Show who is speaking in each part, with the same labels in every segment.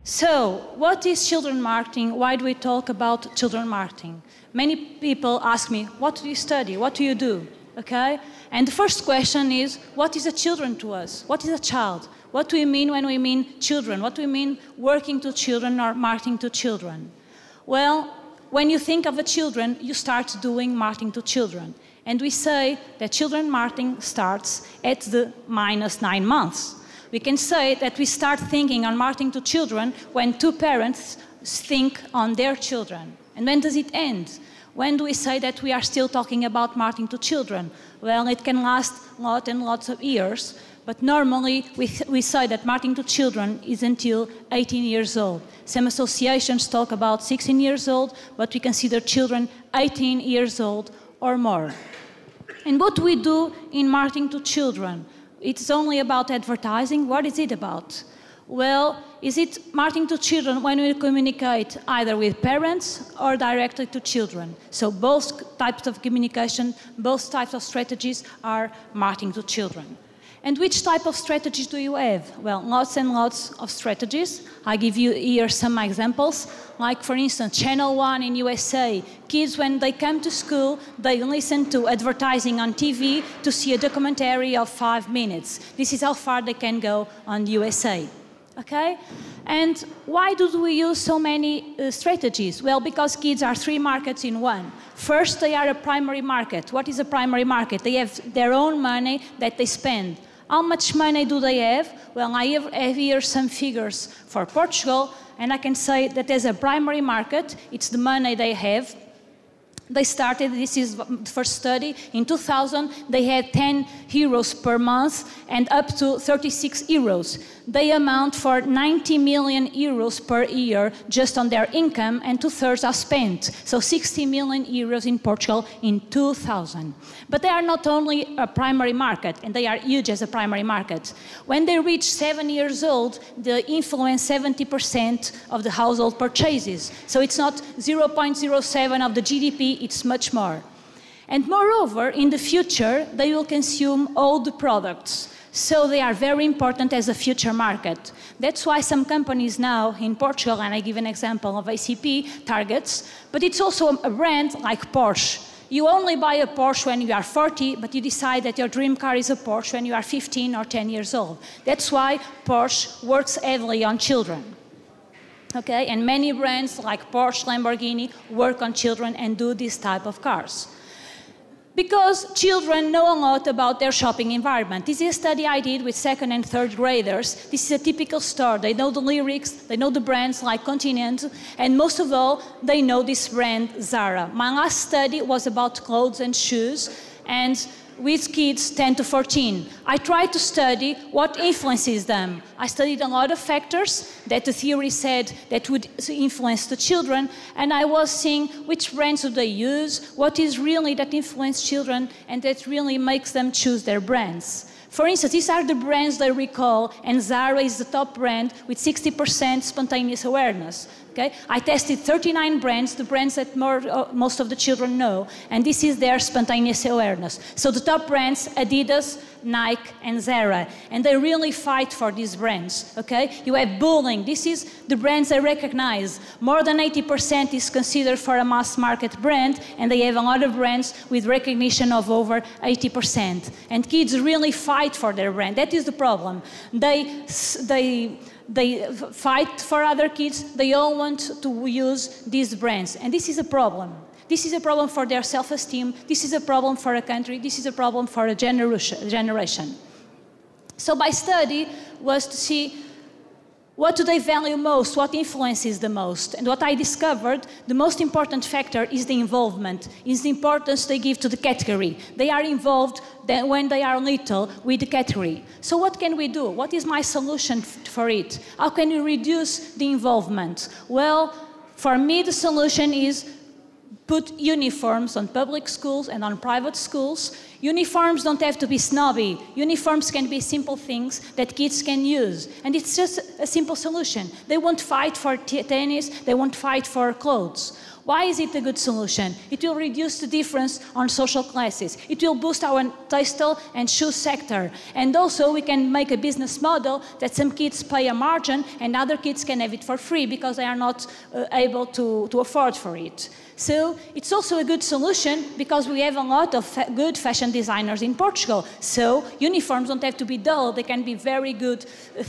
Speaker 1: So, what is children marketing? Why do we talk about children marketing? Many people ask me, what do you study? What do you do? Okay? And the first question is, what is a children to us? What is a child? What do we mean when we mean children? What do we mean working to children or marketing to children? Well, when you think of the children, you start doing marketing to children. And we say that children marketing starts at the -9 months. We can say that we start thinking on marketing to children when two parents think on their children. And when does it end? When do we say that we are still talking about marketing to children? Well, it can last lots and lots of years, but normally we say that marketing to children is until 18 years old. Some associations talk about 16 years old, but we consider children 18 years old or more. And what do we do in marketing to children? It's only about advertising. What is it about? Well, is it marketing to children when we communicate either with parents or directly to children? So both types of communication, both types of strategies are marketing to children. And which type of strategies do you have? Well, lots and lots of strategies. I give you here some examples. Like, for instance, Channel 1 in USA. Kids, when they come to school, they listen to advertising on TV to see a documentary of 5 minutes. This is how far they can go on USA. Okay? And why do we use so many strategies? Well, because kids are 3 markets in one. First, they are a primary market. What is a primary market? They have their own money that they spend. How much money do they have? Well, I have here some figures for Portugal, and I can say that as a primary market, it's the money they have. They started, this is the first study, in 2000, they had 10 euros per month and up to 36 euros. They amount for 90 million euros per year just on their income, and 2/3 are spent. So 60 million euros in Portugal in 2000. But they are not only a primary market, and they are huge as a primary market. When they reach 7 years old, they influence 70% of the household purchases. So it's not 0.07 of the GDP, it's much more. And moreover, in the future, they will consume all the products. So they are very important as a future market. That's why some companies now in Portugal, and I give an example of ACP, targets, but it's also a brand like Porsche. You only buy a Porsche when you are 40, but you decide that your dream car is a Porsche when you are 15 or 10 years old. That's why Porsche works heavily on children. Okay? And many brands like Porsche, Lamborghini work on children and do this type of cars. Because children know a lot about their shopping environment. This is a study I did with 2nd and 3rd graders. This is a typical store. They know the lyrics, they know the brands like Continent, and most of all, they know this brand, Zara. My last study was about clothes and shoes, and with kids 10 to 14. I tried to study what influences them. I studied a lot of factors that the theory said that would influence the children, and I was seeing which brands do they use, what is really that influence children, and that really makes them choose their brands. For instance, these are the brands they recall, and Zara is the top brand with 60% spontaneous awareness. Okay? I tested 39 brands, the brands that most of the children know, and this is their spontaneous awareness. So the top brands, Adidas, Nike, and Zara, and they really fight for these brands. Okay? You have Bowling, this is the brands they recognize. More than 80% is considered for a mass market brand, and they have a lot of brands with recognition of over 80%. And kids really fight for their brand. That is the problem. They fight for other kids. They all want to use these brands. And this is a problem. This is a problem for their self-esteem. This is a problem for a country. This is a problem for a generation. So my study was to see what do they value most, what influences the most. And what I discovered, the most important factor is the involvement, is the importance they give to the category. They are involved when they are little with the category. So what can we do? What is my solution for it? How can we reduce the involvement? Well, for me, the solution is put uniforms on public schools and on private schools. Uniforms don't have to be snobby. Uniforms can be simple things that kids can use. And it's just a simple solution. They won't fight for tennis, they won't fight for clothes. Why is it a good solution? It will reduce the difference on social classes. It will boost our textile and shoe sector. And also we can make a business model that some kids pay a margin and other kids can have it for free because they are not able to afford for it. So it's also a good solution because we have a lot of good fashion designers in Portugal. So uniforms don't have to be dull, they can be very good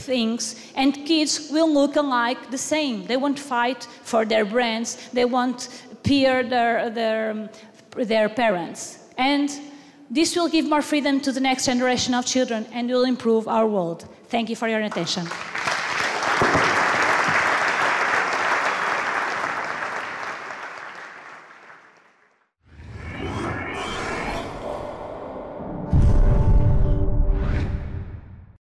Speaker 1: things. And kids will look alike the same. They won't fight for their brands, they won't peer their parents. And this will give more freedom to the next generation of children and will improve our world. Thank you for your attention.